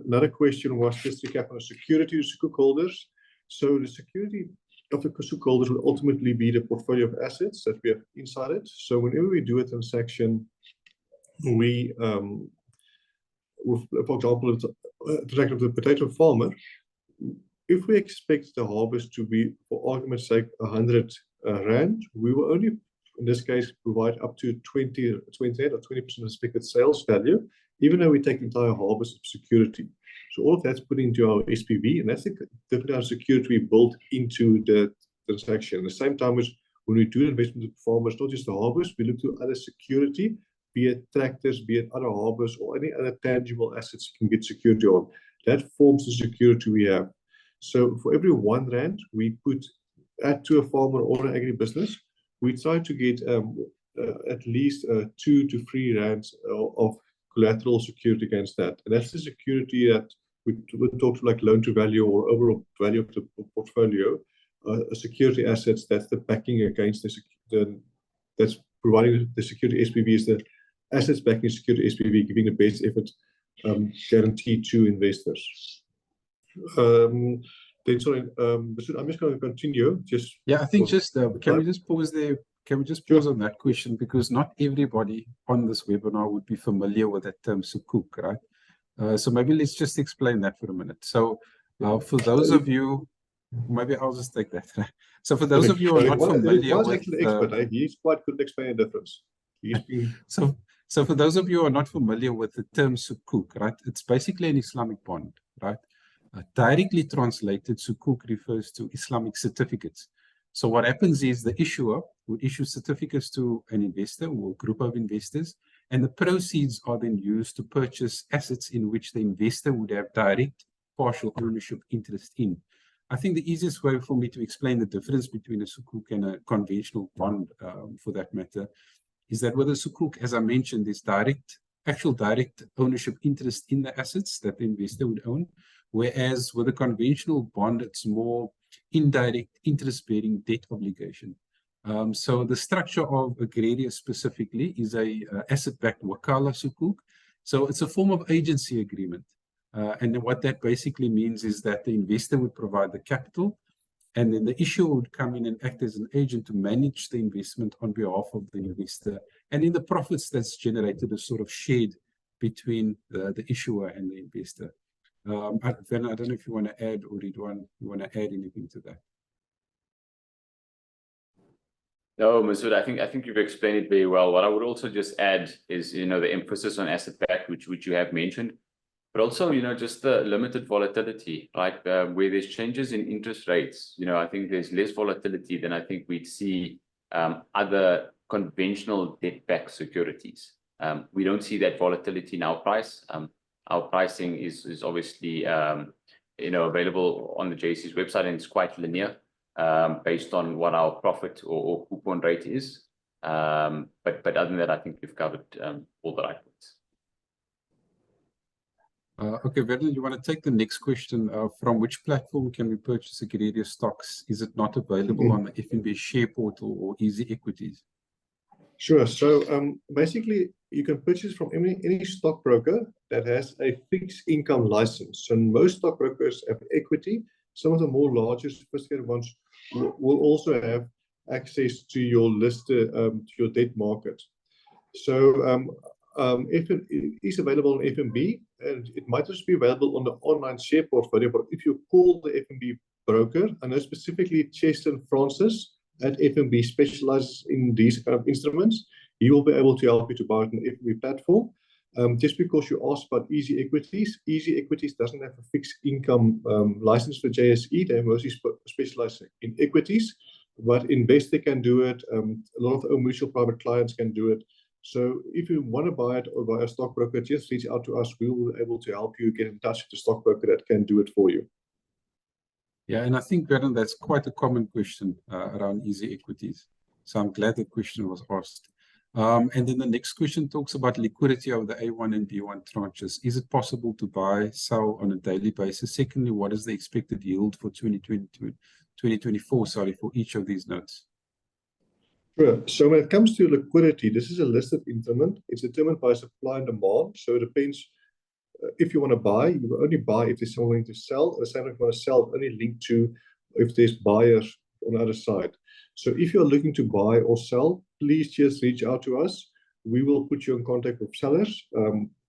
another question was just to recap on the security of sukuk holders. So the security of the sukuk holders will ultimately be the portfolio of assets that we have inside it. So whenever we do a transaction, we, for example, transaction of the potato farmer, if we expect the harvest to be, for argument's sake, 100 rand, we will only, in this case, provide up to 28 or 20% expected sales value, even though we take the entire harvest of security. So all of that's put into our SPV, and that's the different kind of security we built into the transaction. At the same time as when we do investment with farmers, not just the harvest, we look to other security, be it tractors, be it other harvests, or any other tangible assets you can get security on. That forms the security we have. So for every 1 rand we add to a farmer or an agribusiness, we try to get at least 2 to 3 rands of collateral security against that. And that's the security that we talk to, like loan to value or overall value of the portfolio. Security assets, that's the backing against that's providing the security SPV, is the assets backing security SPV, giving the best effort guarantee to investors. Then sorry, I'm just going to continue. I think can we just pause there? Can we just pause on that question, because not everybody on this webinar would be familiar with that term sukuk, right? So maybe let's just explain that for a minute. So for those of you, maybe I'll just take that. So for those of you who are not familiar with, actually the expert, he's quite good at explaining the difference. So for those of you who are not familiar with the term sukuk, right? It's basically an Islamic bond, right? Directly translated, sukuk refers to Islamic certificates. So what happens is the issuer would issue certificates to an investor or a group of investors, and the proceeds are then used to purchase assets in which the investor would have direct partial ownership interest in. I think the easiest way for me to explain the difference between a sukuk and a conventional bond, for that matter, is that with a sukuk, as I mentioned, there's actual direct ownership interest in the assets that the investor would own, whereas with a conventional bond, it's more indirect interest-bearing debt obligation. So the structure of Agrarius specifically is a asset-backed wakala sukuk. So it's a form of agency agreement. And what that basically means is that the investor would provide the capital, and then the issuer would come in and act as an agent to manage the investment on behalf of the investor. And in the profits that's generated is sort of shared between the issuer and the investor. Werner, I don't know if you want to add, or Ridwan, you want to add anything to that? No, Masood, I think you've explained it very well. What I would also just add is, the emphasis on asset back, which you have mentioned, but also, just the limited volatility, right? Where there's changes in interest rates, I think there's less volatility than I think we'd see other conventional debt-backed securities. We don't see that volatility in our price. Our pricing is obviously, available on the JSE's website, and it's quite linear based on what our profit or coupon rate is. But other than that, I think we've covered all the right points. Okay, Werner, you want to take the next question? From which platform can we purchase Agrarius stocks? Is it not available on the FNB share portal or Easy Equities? Sure. So basically, you can purchase from any stockbroker that has a fixed income license. So most stockbrokers have equity. Some of the more larger, sophisticated ones will also have access to your listed, to your debt market. So if it is available on FNB, and it might just be available on the online share portfolio, but if you call the FNB broker, I know specifically Cheston Francis at FNB specializes in these kind of instruments, he will be able to help you to buy it on the FNB platform. Just because you asked about Easy Equities doesn't have a fixed income license for JSE. They're mostly specialized in equities, but investor can do it. A lot of mutual private clients can do it. So if you want to buy it or buy a stockbroker, just reach out to us. We will be able to help you get in touch with the stockbroker that can do it for you. Yeah, and I think, Werner, that's quite a common question around Easy Equities. So I'm glad the question was asked. And then the next question talks about liquidity of the A1 and B1 tranches. Is it possible to buy, sell on a daily basis? Secondly, what is the expected yield for 2024, for each of these notes? Sure. So when it comes to liquidity, this is a listed instrument. It's determined by supply and demand. So it depends. If you want to buy, you will only buy if there's someone willing to sell. At the same time, if you want to sell, only linked to if there's buyers on the other side. So if you're looking to buy or sell, please just reach out to us. we will put you in contact with sellers.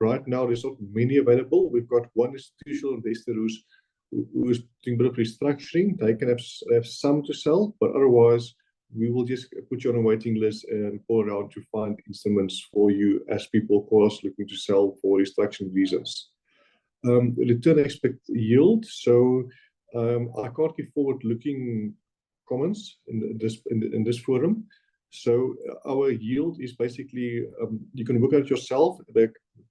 Right now, there's not many available. We've got one institutional investor who's doing a bit of restructuring. They can have some to sell, but otherwise, we will just put you on a waiting list and call around to find instruments for you as people call us looking to sell for restructuring reasons. Return expect yield. So I can't give forward-looking comments in this forum. So our yield is basically, you can work out yourself,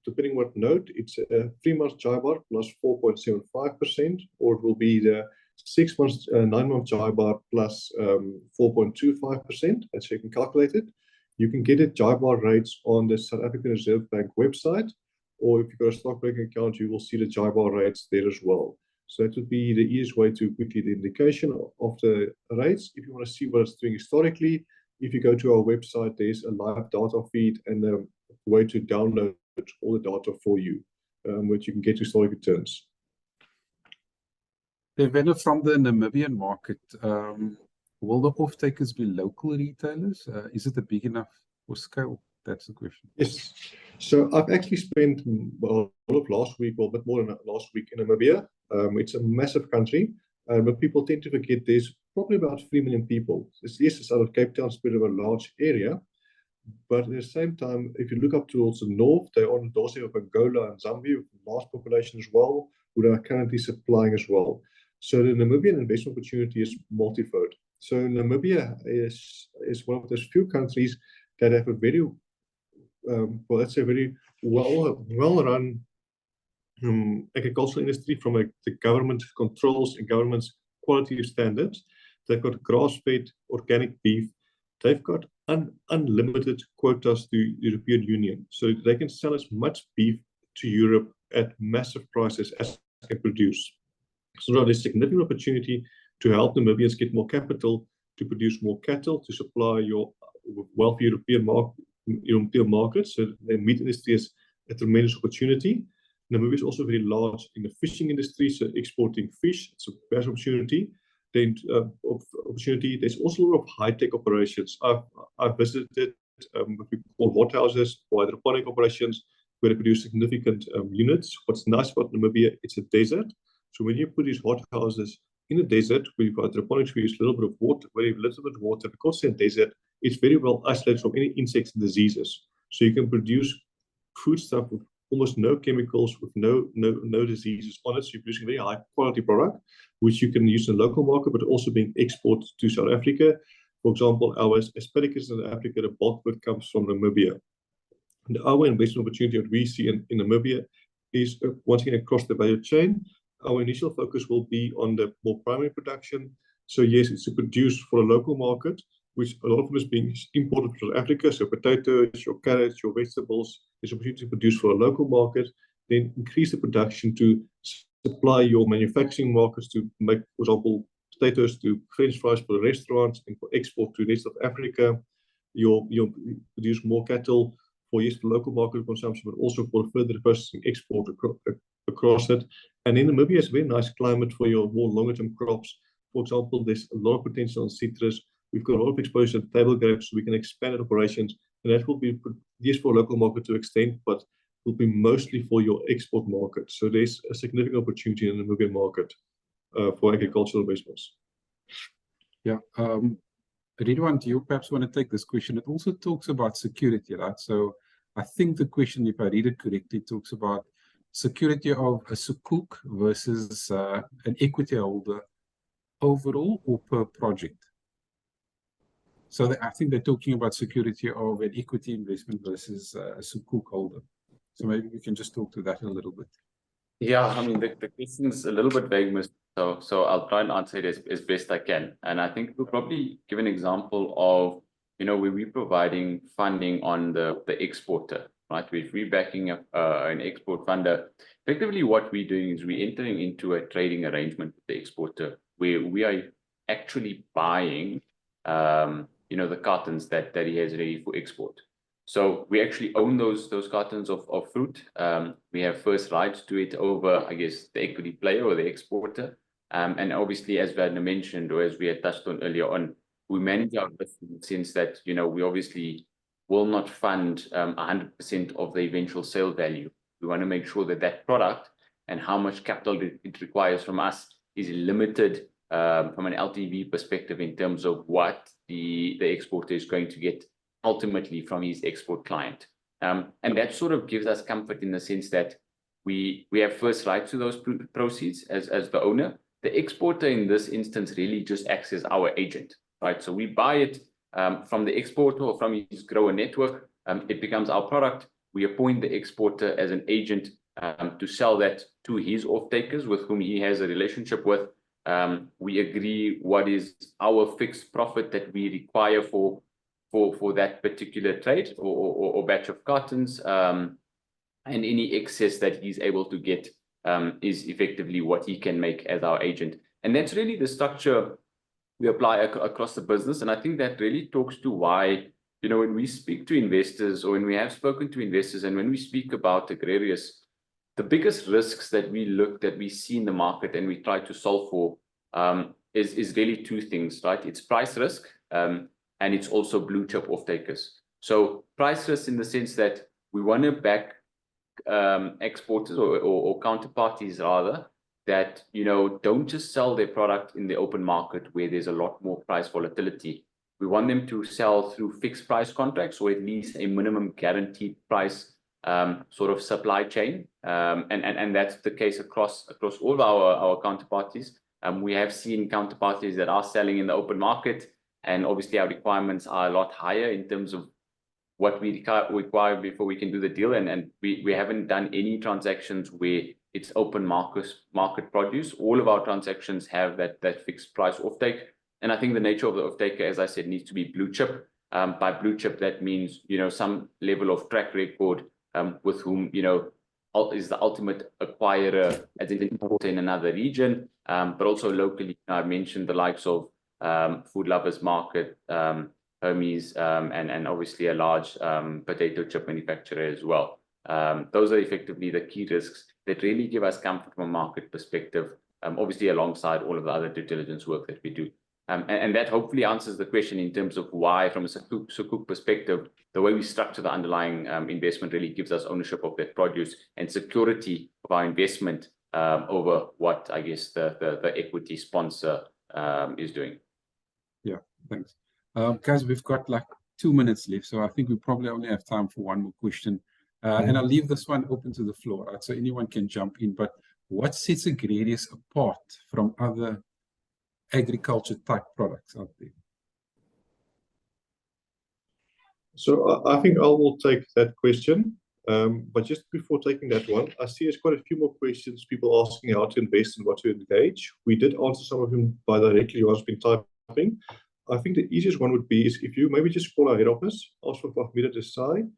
depending what note, it's a 3-month JIBAR plus 4.75%, or it will be the 6 months, 9-month JIBAR plus 4.25%, as you can calculate it. You can get it JIBAR rates on the South African Reserve Bank website, or if you've got a stockbroking account, you will see the JIBAR rates there as well. So that would be the easiest way to quickly the indication of the rates. If you want to see what it's doing historically, if you go to our website, there's a live data feed and a way to download all the data for you, which you can get historic returns. Then from the Namibian market, will the off-takers be local retailers? Is it a big enough for scale? That's the question. Yes. So I've actually spent all of last week, or a bit more than last week in Namibia. It's a massive country, but people tend to forget there's probably about 3 million people. Yes, it's out of Cape Town, it's a bit of a large area. But at the same time, if you look up towards the north, they're on the doorstep of Angola and Zambia, with a large population as well, who they are currently supplying as well. So the Namibian investment opportunity is multifold. So Namibia is one of those few countries that have a very, well, let's say, very well-run agricultural industry from the government controls and government's quality standards. They've got grass-fed organic beef. They've got unlimited quotas to the European Union. So they can sell as much beef to Europe at massive prices as they can produce. So now there's significant opportunity to help Namibians get more capital to produce more cattle to supply your wealthy European markets. So the meat industry is a tremendous opportunity. Namibia is also very large in the fishing industry, so exporting fish. It's a best opportunity. Then opportunity. There's also a lot of high-tech operations. I've visited what we call hothouses or hydroponic operations where they produce significant units. What's nice about Namibia, it's a desert. So when you put these hothouses in the desert, where you've got hydroponics, we use a little bit of water, very little bit of water. Because it's a desert, it's very well isolated from any insects and diseases. So you can produce food stuff with almost no chemicals, with no diseases on it. So you're producing a very high quality product, which you can use in the local market, but also being exported to South Africa. For example, our asparagus in Africa, the bulk of it comes from Namibia. And our investment opportunity that we see in Namibia is once again across the value chain. Our initial focus will be on the more primary production. So yes, it's to produce for a local market, which a lot of them is being imported from Africa. So potatoes, your carrots, your vegetables, there's opportunity to produce for a local market, then increase the production to supply your manufacturing markets to make, for example, potatoes to French fries for the restaurants and for export to the rest of Africa. You'll produce more cattle for, yes, the local market consumption, but also for further processing export across it. And in Namibia, it's a very nice climate for your more longer-term crops. For example, there's a lot of potential in citrus. We've got a lot of exposure to table grapes, so we can expand operations. And that will be, yes, for local market to extent, but will be mostly for your export market. So there's a significant opportunity in the Namibian market for agricultural investments. Yeah. Ridwan, do you perhaps want to take this question? It also talks about security, right? So I think the question, if I read it correctly, talks about security of a sukuk versus an equity holder overall or per project. So I think they're talking about security of an equity investment versus a sukuk holder. So maybe we can just talk to that a little bit. Yeah, I mean, the question is a little bit vague, so I'll try and answer it as best I can. And I think we'll probably give an example of, where we're providing funding on the exporter, right? If we're backing up an export funder, effectively what we're doing is we're entering into a trading arrangement with the exporter where we are actually buying, the cartons that he has ready for export. So we actually own those cartons of fruit. We have first rights to it over, I guess, the equity player or the exporter. And obviously, as Werner mentioned, or as we had touched on earlier on, we manage our risk in the sense that, we obviously will not fund 100% of the eventual sale value. We want to make sure that that product and how much capital it requires from us is limited from an LTV perspective in terms of what the exporter is going to get ultimately from his export client. And that sort of gives us comfort in the sense that we have first right to those proceeds as the owner. The exporter in this instance really just acts as our agent, right? So we buy it from the exporter or from his grower network. It becomes our product. We appoint the exporter as an agent to sell that to his off-takers with whom he has a relationship with. We agree what is our fixed profit that we require for that particular trade or batch of cartons, and any excess that he's able to get is effectively what he can make as our agent. And that's really the structure we apply across the business. And I think that really talks to why, you know, when we speak to investors or when we have spoken to investors and when we speak about Agrarius, the biggest risks that we see in the market and we try to solve for is really two things, right? It's price risk and it's also blue chip off-takers. So price risk in the sense that we want to back exporters or counterparties rather, that, you know, don't just sell their product in the open market where there's a lot more price volatility. We want them to sell through fixed price contracts or at least a minimum guaranteed price sort of supply chain. And that's the case across all of our counterparties. We have seen counterparties that are selling in the open market, and obviously our requirements are a lot higher in terms of what we require before we can do the deal. And we haven't done any transactions where it's open market produce. All of our transactions have that fixed price offtake. And I think the nature of the offtaker, as I said, needs to be blue chip. By blue chip, that means, you know, some level of track record with whom, you know, is the ultimate acquirer as an importer in another region, but also locally. I mentioned the likes of Food Lovers Market, Hermes, and obviously a large potato chip manufacturer as well. Those are effectively the key risks that really give us comfort from a market perspective, obviously alongside all of the other due diligence work that we do. And that hopefully answers the question in terms of why, from a Sukuk perspective, the way we structure the underlying investment really gives us ownership of that produce and security of our investment over what, I guess, the equity sponsor is doing. Yeah, thanks. Guys, we've got like 2 minutes left, so I think we probably only have time for one more question. And I'll leave this one open to the floor, right? So anyone can jump in. But what sets Agrarius apart from other agriculture type products out there? So I think I will take that question. But just before taking that one, I see there's quite a few more questions, people asking how to invest and what to engage. We did answer some of them by directly who has been typing. I think the easiest one would be is if you maybe just call our head office, ask for Fahmida Desai.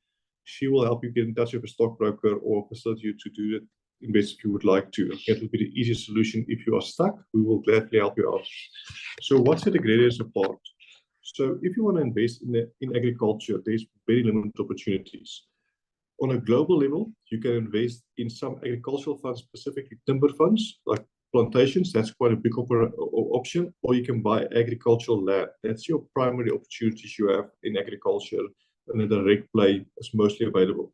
She will help you get in touch with a stockbroker or facilitate you to do the invest if you would like to. It will be the easiest solution. If you are stuck, we will gladly help you out. So what set Agrarius apart? So if you want to invest in agriculture, there's very limited opportunities. On a global level, you can invest in some agricultural funds, specifically timber funds, like plantations. That's quite a big option. Or you can buy agricultural land. That's your primary opportunities you have in agriculture, and a direct play is mostly available.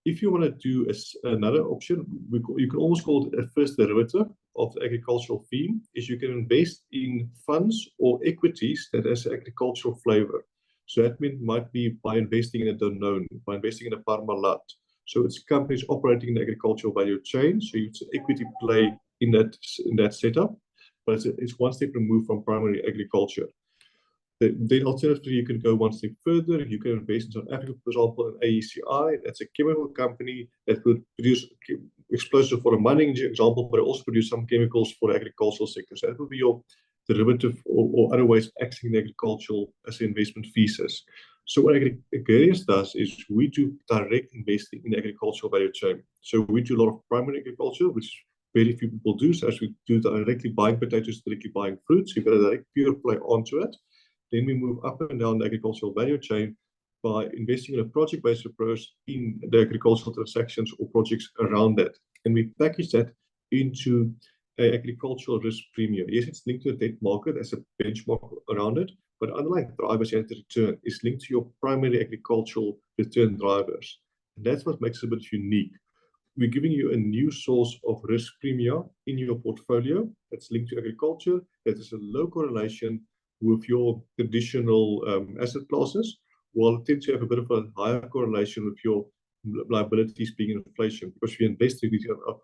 If you want to do another option, you can almost call it a first derivative of the agricultural theme, is you can invest in funds or equities that has agricultural flavor. So that might be by investing in a Danone, by investing in a Parmalat. So it's companies operating in the agricultural value chain. So it's an equity play in that setup, but it's one step removed from primary agriculture. Then alternatively, you can go one step further. You can invest in South Africa, for example, in AECI. That's a chemical company that could produce explosives for a mining example, but also produce some chemicals for the agricultural sector. So that would be your derivative or other ways of accessing the agricultural as an investment thesis. So what Agrarius does is we do direct investing in the agricultural value chain. So we do a lot of primary agriculture, which very few people do. So as we do directly buying potatoes, directly buying fruits, you've got a direct pure play onto it. Then we move up and down the agricultural value chain by investing in a project-based approach in the agricultural transactions or projects around that. And we package that into an agricultural risk premium. Yes, it's linked to the debt market as a benchmark around it, But underlying drivers and return is linked to your primary agricultural return drivers. And that's what makes it a bit unique. We're giving you a new source of risk premia in your portfolio that's linked to agriculture, that is a low correlation with your traditional asset classes, while it tends to have a bit of a higher correlation with your liabilities being in inflation, because we invest in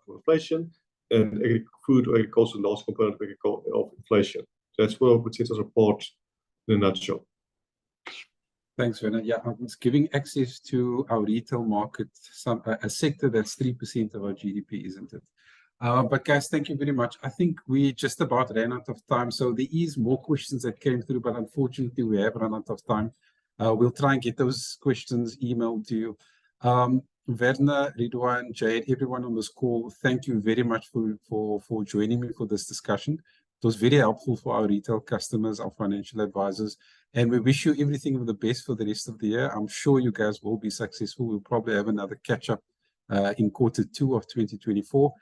inflation, and food or agriculture is the last component of inflation. So that's what sets us apart in a nutshell. Thanks, Werner. Yeah, it's giving access to our retail market, a sector that's 3% of our GDP, isn't it? But guys, thank you very much. I think we just about ran out of time. So there is more questions that came through, but unfortunately we have run out of time. We'll try and get those questions emailed to you. Werner, Ridwan, Jade, everyone on this call, thank you very much for joining me for this discussion. It was very helpful for our retail customers, our financial advisors, and we wish you everything of the best for the rest of the year. I'm sure you guys will be successful. We'll probably have another catch-up in Q2 of 2024.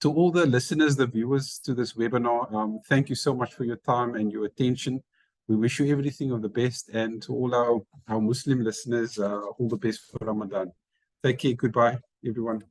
To all the listeners, the viewers to this webinar, thank you so much for your time and your attention. We wish you everything of the best, and to all our Muslim listeners, all the best for Ramadan. Take care. Goodbye, everyone.